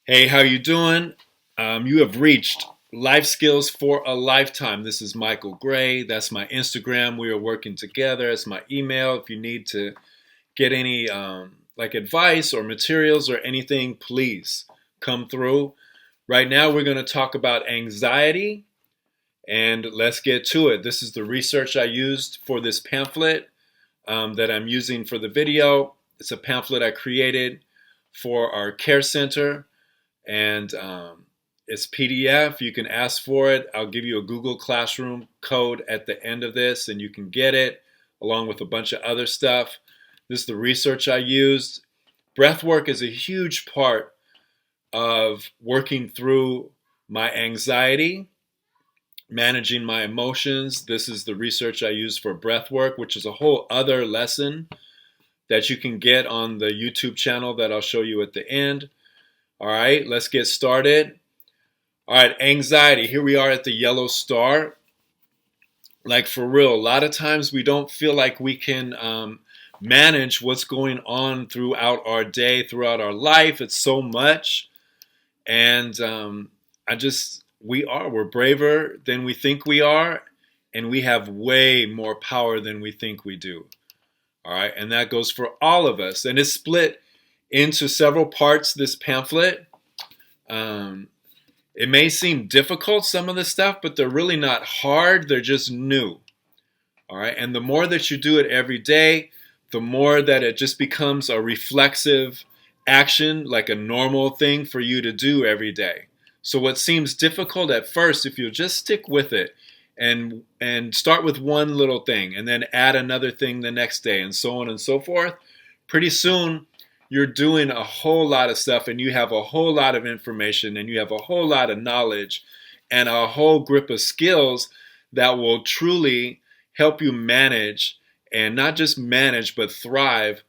Hey, how you doing? You have reached Life Skills for a Lifetime. This is Michael Gray. That's my Instagram. We are working together. It's my email. If you need to get any like advice or materials or anything, please come through. Right now, we're going to talk about anxiety, and let's get to it. This is the research I used for this pamphlet that I'm using for the video. It's a pamphlet I created for our care center and it's PDF. You can ask for it. I'll give you a Google Classroom code at the end of this, and you can get it along with a bunch of other stuff. This is the research I used. Breath work is a huge part of working through my anxiety, managing my emotions. This is the research I used for breath work, which is a whole other lesson that you can get on the YouTube channel that I'll show you at the end. All right, let's get started. All right, anxiety. Here we are at the yellow star. Like for real, a lot of times we don't feel like we can manage what's going on throughout our day, throughout our life. It's so much. And we're braver than we think we are. And we have way more power than we think we do. All right, and that goes for all of us. And it's split into several parts, this pamphlet. It may seem difficult, some of the stuff, but they're really not hard. They're just new. All right. And the more that you do it every day, the more that it just becomes a reflexive action, like a normal thing for you to do every day. So what seems difficult at first, if you just stick with it and start with one little thing and then add another thing the next day and so on and so forth, pretty soon you're doing a whole lot of stuff and you have a whole lot of information and you have a whole lot of knowledge and a whole grip of skills that will truly help you manage, and not just manage but thrive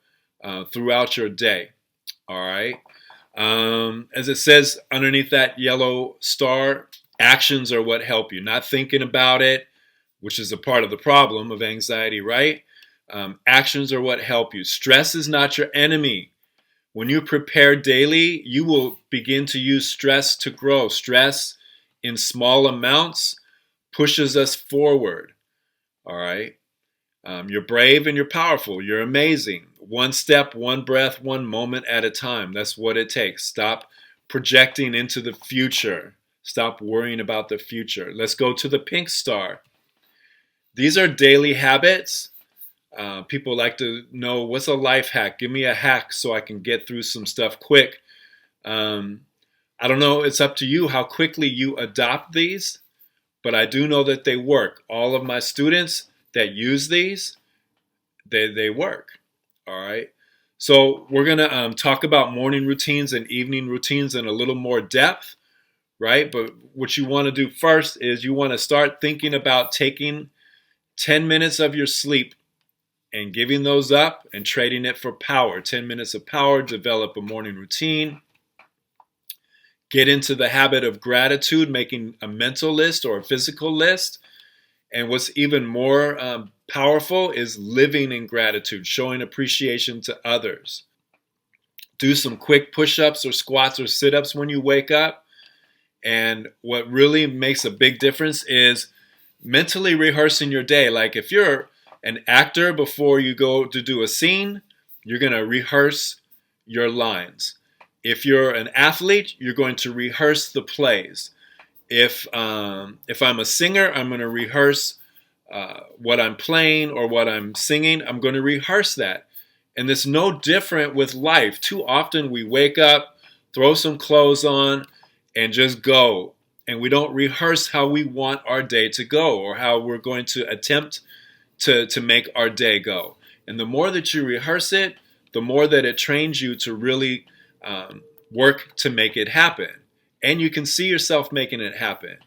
throughout your day. All right. As it says underneath that yellow star, actions are what help you. Not thinking about it, which is a part of the problem of anxiety, right? Actions are what help you. Stress is not your enemy. When you prepare daily, you will begin to use stress to grow. Stress in small amounts pushes us forward. All right. You're brave and you're powerful. You're amazing. One step, one breath, one moment at a time. That's what it takes. Stop projecting into the future. Stop worrying about the future. Let's go to the pink star. These are daily habits. People like to know, what's a life hack? Give me a hack so I can get through some stuff quick. I don't know. It's up to you how quickly you adopt these, but I do know that they work. All of my students that use these, they work. All right. So we're going to talk about morning routines and evening routines in a little more depth, right? But what you want to do first is you want to start thinking about taking 10 minutes of your sleep and giving those up and trading it for power. 10 minutes of power, develop a morning routine. Get into the habit of gratitude, making a mental list or a physical list. And what's even more powerful is living in gratitude, showing appreciation to others. Do some quick push-ups or squats or sit-ups when you wake up. And what really makes a big difference is mentally rehearsing your day. Like if you're an actor, before you go to do a scene, you're going to rehearse your lines. If you're an athlete, you're going to rehearse the plays. If I'm a singer, I'm going to rehearse what I'm playing or what I'm singing. I'm going to rehearse that. And it's no different with life. Too often we wake up, throw some clothes on, and just go. And we don't rehearse how we want our day to go or how we're going to attempt to make our day go. And the more that you rehearse it, the more that it trains you to really work to make it happen. And you can see yourself making it happen.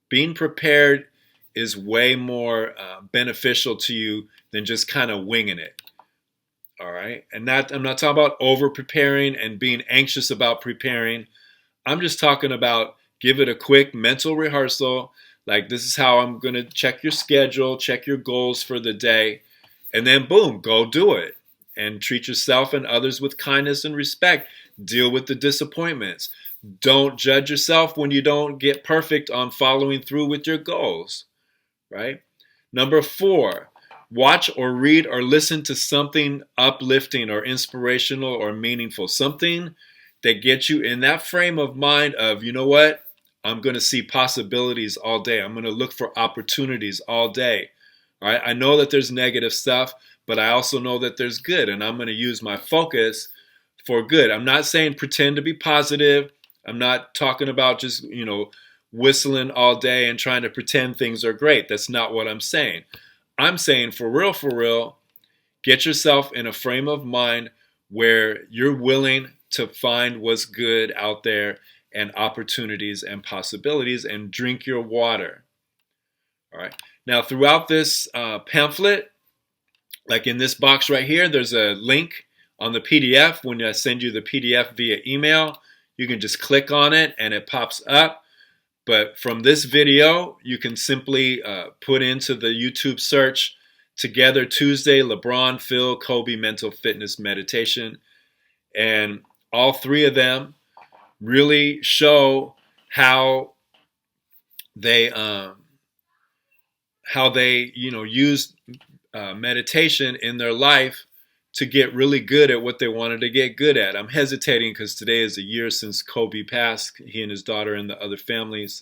Being prepared is way more beneficial to you than just kind of winging it. All right. And I'm not talking about over preparing and being anxious about preparing. I'm just talking about give it a quick mental rehearsal. Like, this is how I'm going to check your schedule, check your goals for the day, and then boom, go do it. And treat yourself and others with kindness and respect. Deal with the disappointments. Don't judge yourself when you don't get perfect on following through with your goals, right? Number 4, watch or read or listen to something uplifting or inspirational or meaningful, something that gets you in that frame of mind of, you know what? I'm going to see possibilities all day. I'm going to look for opportunities all day. All right? I know that there's negative stuff, but I also know that there's good, and I'm going to use my focus for good. I'm not saying pretend to be positive. I'm not talking about just, whistling all day and trying to pretend things are great. That's not what I'm saying. I'm saying for real, get yourself in a frame of mind where you're willing to find what's good out there and opportunities and possibilities, and drink your water. All right. Now, throughout this pamphlet, like in this box right here, there's a link on the PDF. When I send you the PDF via email, you can just click on it and it pops up. But from this video, you can simply put into the YouTube search Together Tuesday, LeBron, Phil, Kobe Mental Fitness Meditation. And all 3 of them really show how they use meditation in their life to get really good at what they wanted to get good at. I'm hesitating because today is a year since Kobe passed, he and his daughter and the other families.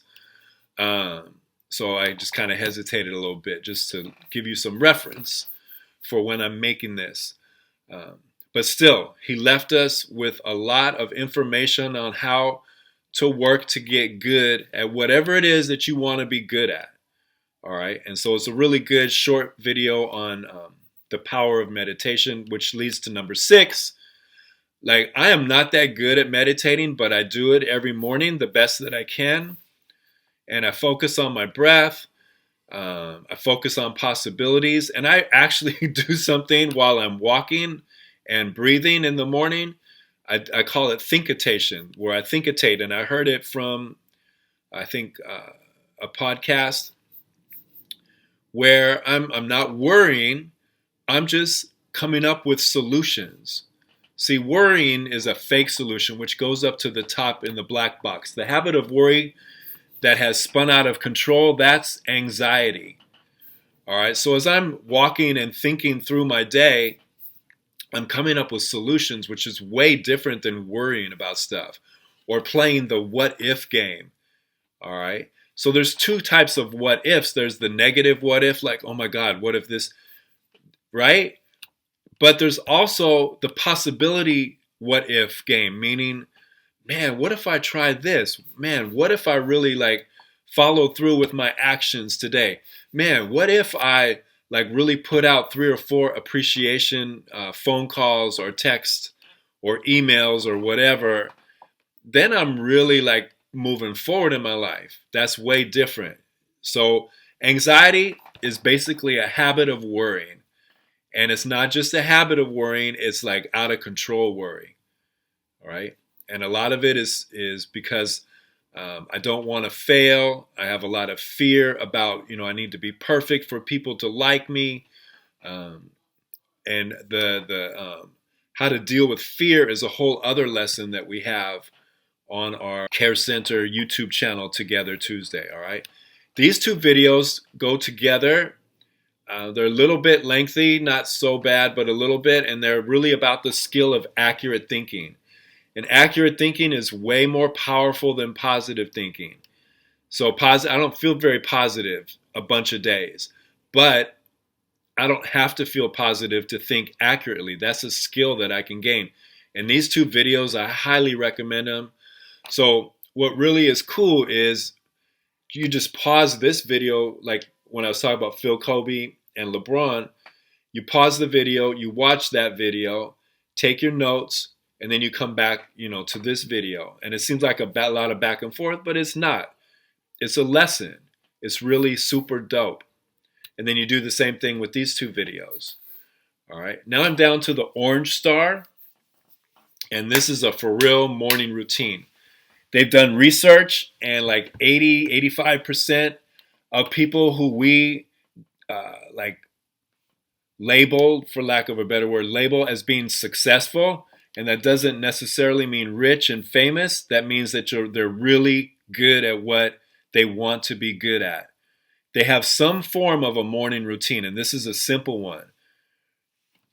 So I just kind of hesitated a little bit just to give you some reference for when I'm making this. But still, he left us with a lot of information on how to work to get good at whatever it is that you want to be good at. All right. And so it's a really good short video on the power of meditation, which leads to number 6. Like, I am not that good at meditating, but I do it every morning the best that I can. And I focus on my breath. I focus on possibilities. And I actually do something while I'm walking and breathing in the morning. I call it thinkitation, where I thinkitate. And I heard it from, I think, a podcast where I'm not worrying. I'm just coming up with solutions. See, worrying is a fake solution, which goes up to the top in the black box. The habit of worry that has spun out of control, that's anxiety. All right, so as I'm walking and thinking through my day, I'm coming up with solutions, which is way different than worrying about stuff or playing the what if game. All right, so there's 2 types of what ifs. There's the negative what if, like, oh my God, what if this, right? But there's also the possibility what if game, meaning, man, what if I try this? Man, what if I really follow through with my actions today? Man, what if I really put out 3 or 4 appreciation phone calls or texts or emails or whatever? Then I'm really moving forward in my life. That's way different. So anxiety is basically a habit of worrying. And it's not just a habit of worrying, it's out of control worry. All right. And a lot of it is because I don't want to fail. I have a lot of fear about, I need to be perfect for people to like me. And the how to deal with fear is a whole other lesson that we have on our Care Center YouTube channel, Together Tuesday. All right. These 2 videos go together. They're a little bit lengthy, not so bad, but a little bit. And they're really about the skill of accurate thinking. And accurate thinking is way more powerful than positive thinking. So I don't feel very positive a bunch of days, but I don't have to feel positive to think accurately. That's a skill that I can gain. And these 2 videos, I highly recommend them. So what really is cool is you just pause this video, like when I was talking about Phil, Kobe, and LeBron. You pause the video, you watch that video, take your notes, and then you come back, to this video. And it seems like a lot of back and forth, but it's not. It's a lesson. It's really super dope. And then you do the same thing with these 2 videos. All right. Now I'm down to the orange star. And this is a for real morning routine. They've done research, and 85% of people who we label, for lack of a better word, label as being successful, And that doesn't necessarily mean rich and famous. That means that they're really good at what they want to be good at. They have some form of a morning routine, and this is a simple one.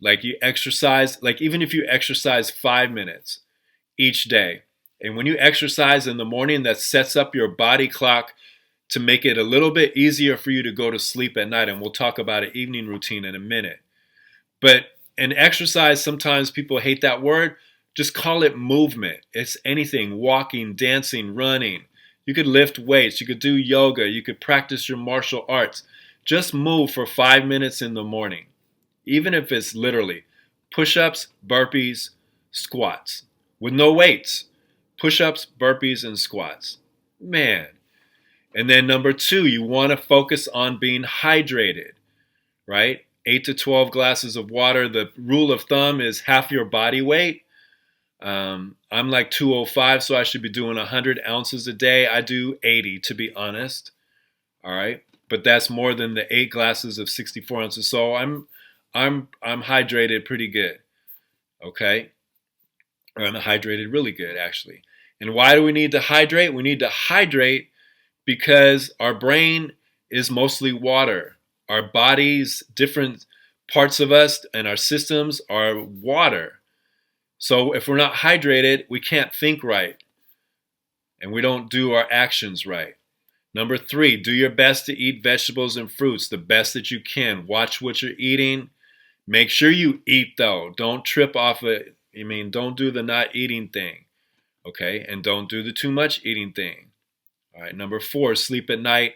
Like you exercise, like even if you exercise 5 minutes each day, and when you exercise in the morning, that sets up your body clock to make it a little bit easier for you to go to sleep at night. And we'll talk about an evening routine in a minute. But an exercise, sometimes people hate that word. Just call it movement. It's anything: walking, dancing, running. You could lift weights. You could do yoga. You could practice your martial arts. Just move for 5 minutes in the morning. Even if it's literally push-ups, burpees, squats with no weights. Push-ups, burpees, and squats. Man. And then number 2, you want to focus on being hydrated, right? 8 to 12 glasses of water. The rule of thumb is half your body weight. I'm like 205, so I should be doing 100 ounces a day. I do 80, to be honest. All right, but that's more than the 8 glasses of 64 ounces. So I'm hydrated pretty good. Okay, or I'm hydrated really good actually. And why do we need to hydrate? We need to hydrate because our brain is mostly water. Our bodies, different parts of us and our systems are water. So if we're not hydrated, we can't think right. And we don't do our actions right. Number 3, do your best to eat vegetables and fruits the best that you can. Watch what you're eating. Make sure you eat though. Don't trip off it. Don't do the not eating thing. Okay? And don't do the too much eating thing. All right. Number 4, sleep at night.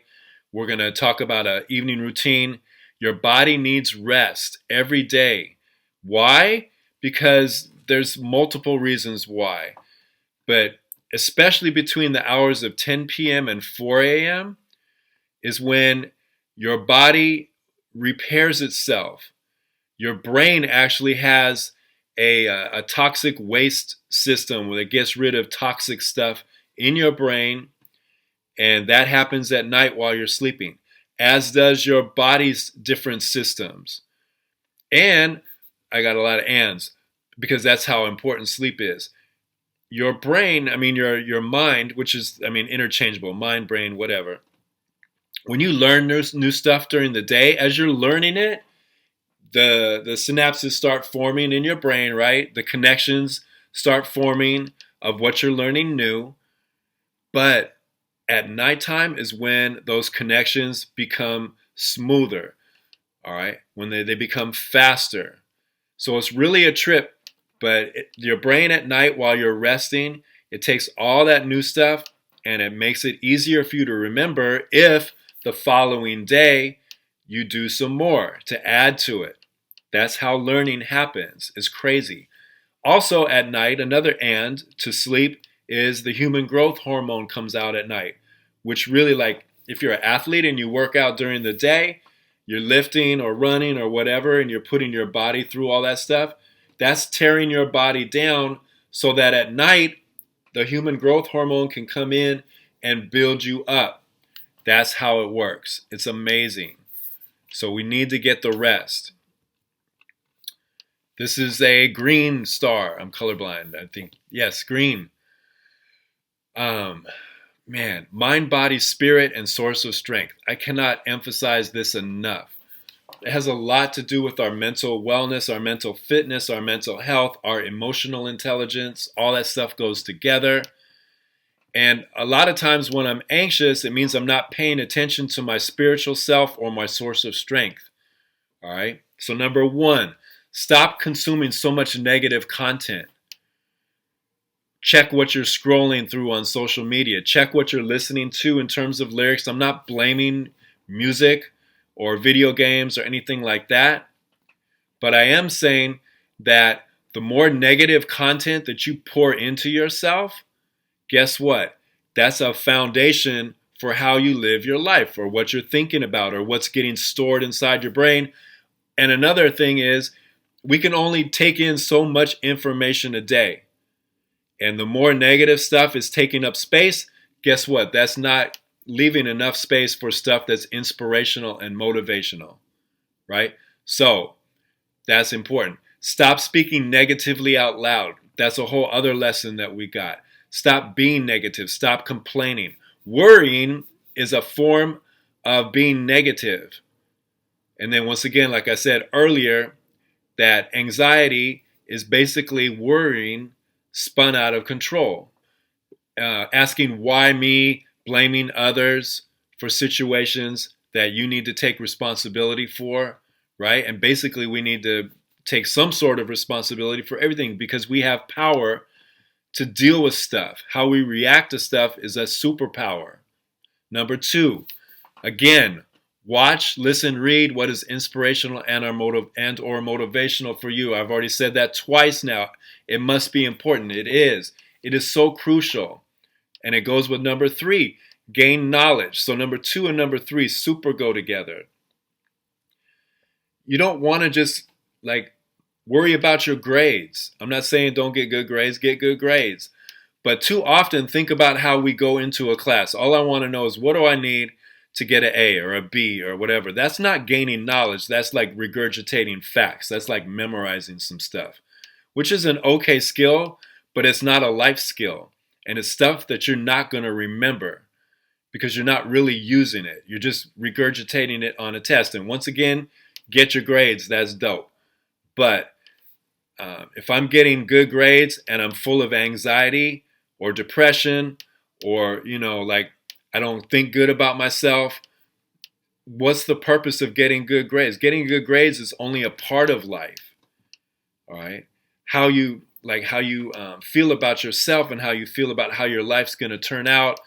We're going to talk about an evening routine. Your body needs rest every day. Why? Because there's multiple reasons why. But especially between the hours of 10 p.m. and 4 a.m. is when your body repairs itself. Your brain actually has a toxic waste system where it gets rid of toxic stuff in your brain. And that happens at night while you're sleeping, as does your body's different systems. And I got a lot of ands because that's how important sleep is. Your brain, your mind, which is, interchangeable, mind, brain, whatever. When you learn new stuff during the day, as you're learning it, the synapses start forming in your brain, right? The connections start forming of what you're learning new. But at nighttime is when those connections become smoother, all right? When they become faster. So it's really a trip, but your brain at night while you're resting, it takes all that new stuff and it makes it easier for you to remember if the following day you do some more to add to it. That's how learning happens. It's crazy. Also at night, another and to sleep is the human growth hormone comes out at night, which really, like, if you're an athlete and you work out during the day, you're lifting or running or whatever, and you're putting your body through all that stuff, that's tearing your body down so that at night, the human growth hormone can come in and build you up. That's how it works. It's amazing. So we need to get the rest. This is a green star. I'm colorblind, I think. Yes, green. Man, mind, body, spirit, and source of strength. I cannot emphasize this enough. It has a lot to do with our mental wellness, our mental fitness, our mental health, our emotional intelligence. All that stuff goes together. And a lot of times when I'm anxious, it means I'm not paying attention to my spiritual self or my source of strength. All right? So number 1, stop consuming so much negative content. Check what you're scrolling through on social media. Check what you're listening to in terms of lyrics. I'm not blaming music or video games or anything like that. But I am saying that the more negative content that you pour into yourself, guess what? That's a foundation for how you live your life, or what you're thinking about, or what's getting stored inside your brain. And another thing is, we can only take in so much information a day. And the more negative stuff is taking up space, guess what? That's not leaving enough space for stuff that's inspirational and motivational, right? So that's important. Stop speaking negatively out loud. That's a whole other lesson that we got. Stop being negative. Stop complaining. Worrying is a form of being negative. And then once again, like I said earlier, that anxiety is basically worrying spun out of control. Asking why me, blaming others for situations that you need to take responsibility for, right? And basically, we need to take some sort of responsibility for everything because we have power to deal with stuff. How we react to stuff is a superpower. Number two, again, watch, listen, read what is inspirational and or motivational for you. I've already said that twice now. It must be important. It is. It is so crucial. And it goes with number three, gain knowledge. So number two and number three super go together. You don't want to just like worry about your grades. I'm not saying don't get good grades. But too often think about how we go into a class. All I want to know is what do I need to get an A or a B or whatever. That's not gaining knowledge. That's like regurgitating facts. That's like memorizing some stuff, which is an okay skill, but it's not a life skill. And it's stuff that you're not going to remember because you're not really using it. You're just regurgitating it on a test. And once again, get your grades. That's dope. But if I'm getting good grades and I'm full of anxiety or depression or, like I don't think good about myself, what's the purpose of getting good grades? Getting good grades is only a part of life. All right. How you feel about yourself and how you feel about how your life's going to turn out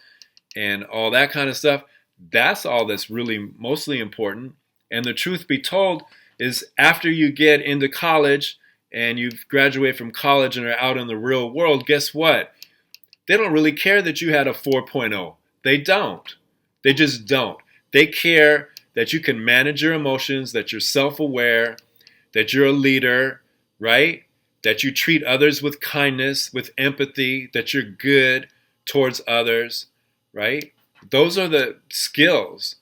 and all that kind of stuff. That's all that's really mostly important. And the truth be told is after you get into college and you've graduated from college and are out in the real world, guess what? They don't really care that you had a 4.0. They don't. They just don't. They care that you can manage your emotions, that you're self-aware, that you're a leader, right? That you treat others with kindness, with empathy, that you're good towards others, right? Those are the skills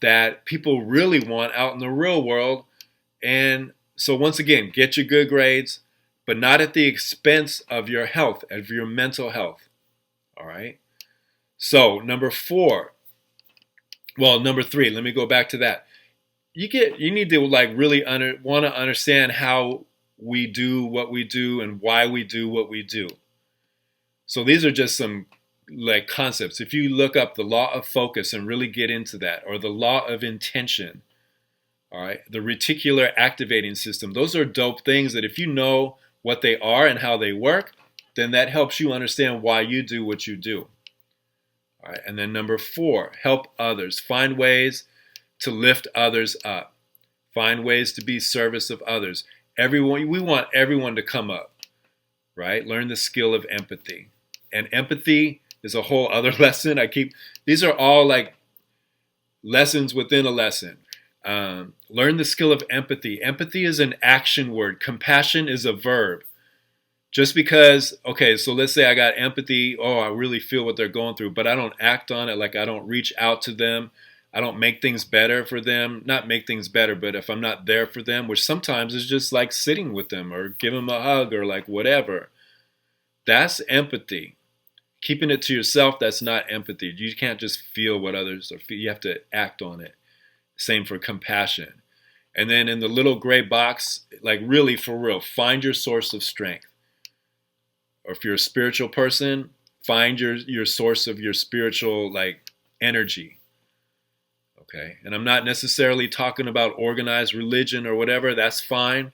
that people really want out in the real world. And so once again, get your good grades, but not at the expense of your health, of your mental health. All right. So number three, let me go back to that. You need to like really want to understand how we do what we do and why we do what we do. So these are just some like concepts. If you look up the law of focus and really get into that, or the law of intention, all right, the reticular activating system, those are dope things that if you know what they are and how they work, then that helps you understand why you do what you do. All right, and then number four, help others. Find ways to lift others up. Find ways to be service of others. We want everyone to come up, right? Learn the skill of empathy. And empathy is a whole other lesson. These are all like lessons within a lesson. Learn the skill of empathy. Empathy is an action word. Compassion is a verb. Just because, okay, so let's say I got empathy, I really feel what they're going through, but I don't act on it, like I don't reach out to them, I don't make things better for them, not make things better, but if I'm not there for them, which sometimes is just like sitting with them or give them a hug or like whatever, that's empathy. Keeping it to yourself, that's not empathy. You can't just feel what others are feeling, you have to act on it. Same for compassion. And then in the little gray box, like really for real, find your source of strength. Or if you're a spiritual person, find your source of your spiritual like energy. Okay? And I'm not necessarily talking about organized religion or whatever, that's fine,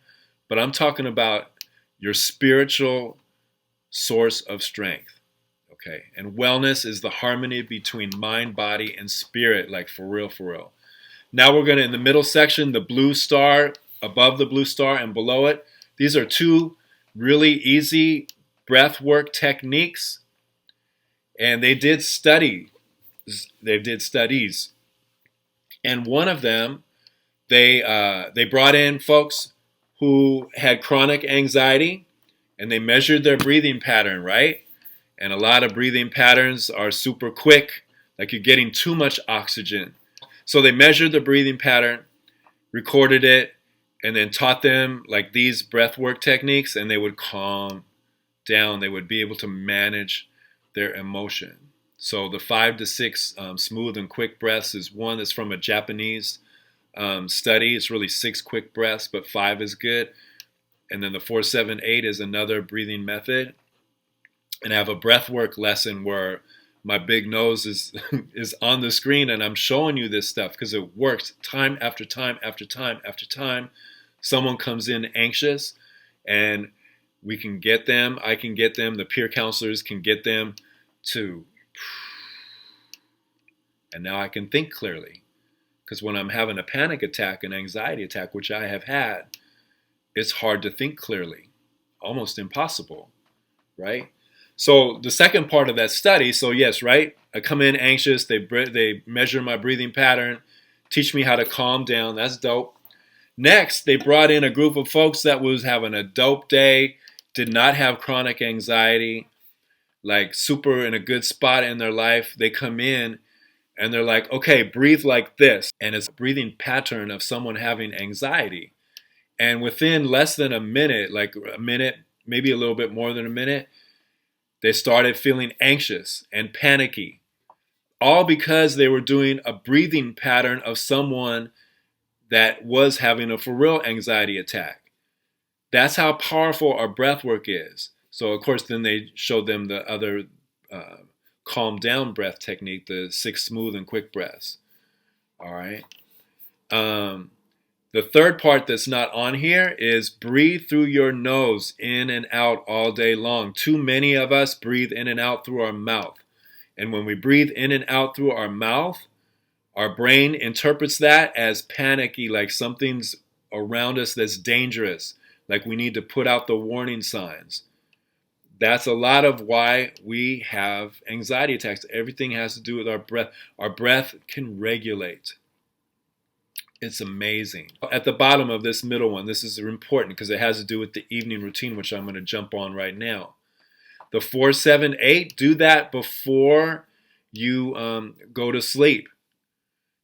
but I'm talking about your spiritual source of strength. Okay? And wellness is the harmony between mind, body, and spirit, like for real, for real. Now we're going to, in the middle section, the blue star, above the blue star and below it, these are two really easy breath work techniques, and they did studies, and one of them, they brought in folks who had chronic anxiety, and they measured their breathing pattern, right? And a lot of breathing patterns are super quick, like you're getting too much oxygen. So they measured the breathing pattern, recorded it, and then taught them like these breath work techniques, and they would calm down, they would be able to manage their emotion. So the 5 to 6 smooth and quick breaths is one that's from a Japanese study. It's really 6 quick breaths, but 5 is good. And then the 4-7-8 is another breathing method. And I have a breath work lesson where my big nose is is on the screen, and I'm showing you this stuff because it works time after time after time after time. Someone comes in anxious, and we can get them, I can get them, the peer counselors can get them to, and now I can think clearly. Because when I'm having a panic attack, an anxiety attack, which I have had, it's hard to think clearly, almost impossible, right? So the second part of that study, so yes, right? I come in anxious, they measure my breathing pattern, teach me how to calm down. That's dope. Next, they brought in a group of folks that was having a dope day, did not have chronic anxiety, like super in a good spot in their life. They come in and they're like, okay, breathe like this. And it's a breathing pattern of someone having anxiety. And within less than a minute, like a minute, maybe a little bit more than a minute, they started feeling anxious and panicky, all because they were doing a breathing pattern of someone that was having a for real anxiety attack. That's how powerful our breath work is. So, of course, then they showed them the other calm down breath technique, the 6 smooth and quick breaths. All right. The third part that's not on here is breathe through your nose in and out all day long. Too many of us breathe in and out through our mouth. And when we breathe in and out through our mouth, our brain interprets that as panicky, like something's around us that's dangerous, like we need to put out the warning signs. That's a lot of why we have anxiety attacks. Everything has to do with our breath. Our breath can regulate. It's amazing. At the bottom of this middle one, this is important because it has to do with the evening routine, which I'm going to jump on right now. The 4-7-8, do that before you go to sleep.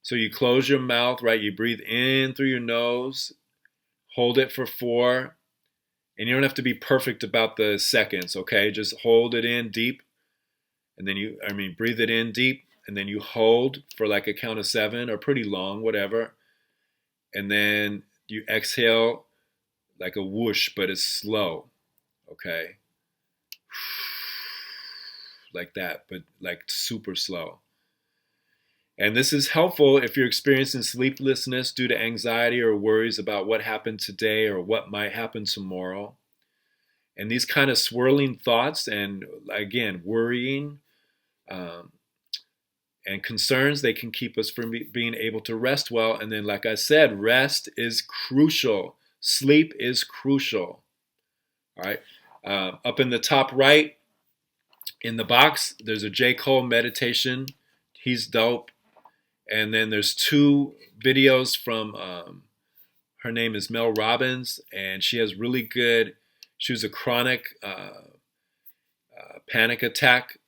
So you close your mouth, right? You breathe in through your nose, hold it for 4, and you don't have to be perfect about the seconds, okay? Just hold it in deep, and then breathe it in deep, and then you hold for like a count of 7 or pretty long, whatever. And then you exhale like a whoosh, but it's slow, okay? Like that, but like super slow. And this is helpful if you're experiencing sleeplessness due to anxiety or worries about what happened today or what might happen tomorrow. And these kind of swirling thoughts and, again, worrying and concerns, they can keep us from being able to rest well. And then, like I said, rest is crucial. Sleep is crucial. All right. Up in the top right, in the box, there's a J. Cole meditation. He's dope. And then there's 2 videos from, her name is Mel Robbins, and she has really good, she was a chronic panic attack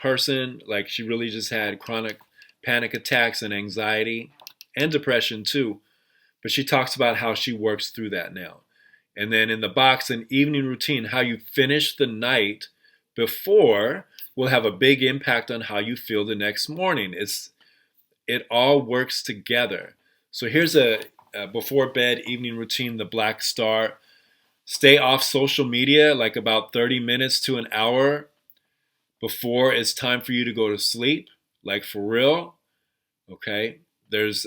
person. Like she really just had chronic panic attacks and anxiety and depression too. But she talks about how she works through that now. And then in the box, an evening routine, how you finish the night before will have a big impact on how you feel the next morning. It all works together. So here's a before bed evening routine, the Black Star. Stay off social media like about 30 minutes to an hour before it's time for you to go to sleep, like for real. Okay. There's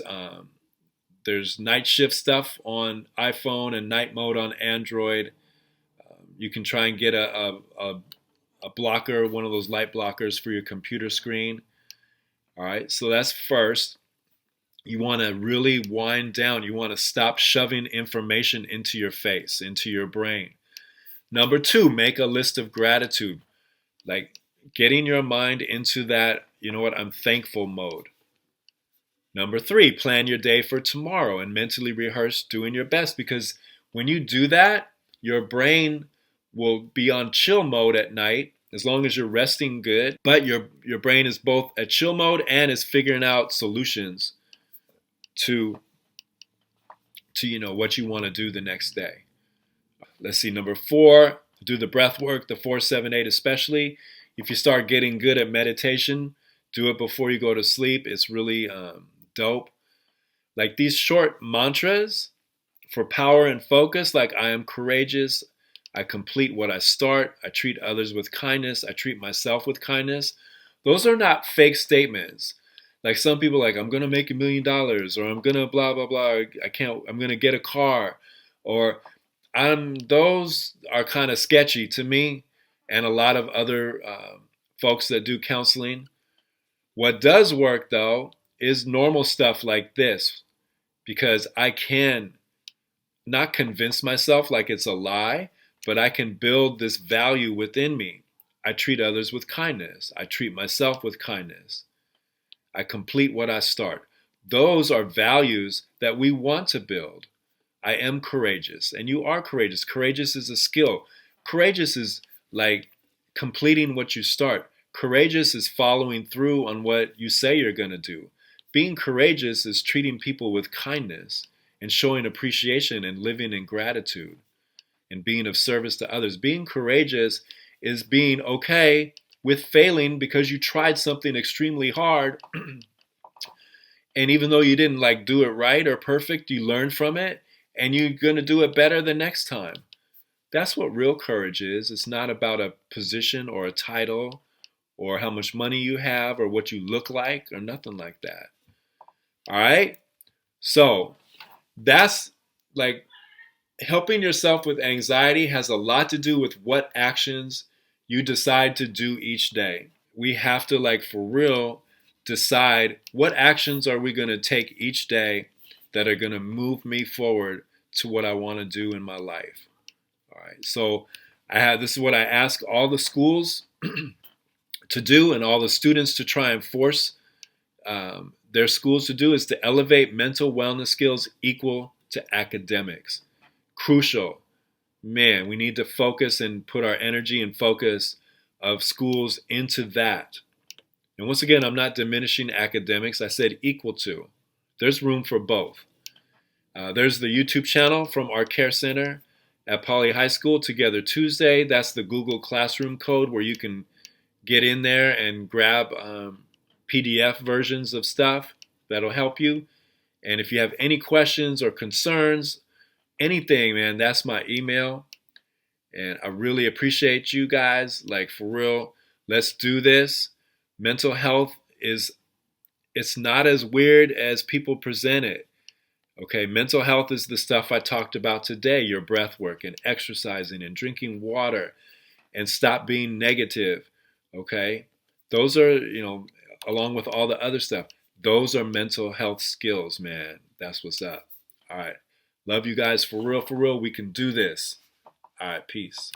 night shift stuff on iPhone and night mode on Android. You can try and get a blocker, one of those light blockers for your computer screen. All right, so that's first. You want to really wind down. You want to stop shoving information into your face, into your brain. Number 2, make a list of gratitude. Like getting your mind into that, you know what, I'm thankful mode. Number 3, plan your day for tomorrow and mentally rehearse doing your best, because when you do that, your brain will be on chill mode at night as long as you're resting good, but your brain is both at chill mode and is figuring out solutions to what you want to do the next day. Let's see, number 4, Do the breath work, the 4-7-8 especially. If you start getting good at meditation, do it before you go to sleep. It's really dope. Like these short mantras for power and focus, like I am courageous, I complete what I start, I treat others with kindness, I treat myself with kindness. Those are not fake statements. Like some people like I'm gonna make $1 million, or I'm gonna blah blah blah, I'm gonna get a car, or those are kind of sketchy to me and a lot of other folks that do counseling. What does work though is normal stuff like this, because I can not convince myself like it's a lie, but I can build this value within me. I treat others with kindness. I treat myself with kindness. I complete what I start. Those are values that we want to build. I am courageous, and you are courageous. Courageous is a skill. Courageous is like completing what you start. Courageous is following through on what you say you're going to do. Being courageous is treating people with kindness and showing appreciation and living in gratitude and being of service to others. Being courageous is being okay with failing because you tried something extremely hard. And even though you didn't like do it right or perfect, you learned from it and you're going to do it better the next time. That's what real courage is. It's not about a position or a title or how much money you have or what you look like or nothing like that. All right? So that's like helping yourself with anxiety has a lot to do with what actions you decide to do each day. We have to, like, for real, decide what actions are we going to take each day that are going to move me forward to what I want to do in my life. All right. So this is what I ask all the schools to do and all the students to try and force their schools to do, is to elevate mental wellness skills equal to academics. Crucial. Man, we need to focus and put our energy and focus of schools into that. And once again, I'm not diminishing academics. I said equal to. There's room for both. There's the YouTube channel from our care center at Poly High School, Together Tuesday. That's the Google Classroom code where you can get in there and grab PDF versions of stuff that'll help you. And if you have any questions or concerns, anything, man, that's my email. And I really appreciate you guys. Like, for real, let's do this. Mental health it's not as weird as people present it. Okay, mental health is the stuff I talked about today, your breath work and exercising and drinking water and stop being negative. Okay, those are, along with all the other stuff, those are mental health skills, man. That's what's up. All right. Love you guys, for real, for real. We can do this. All right, peace.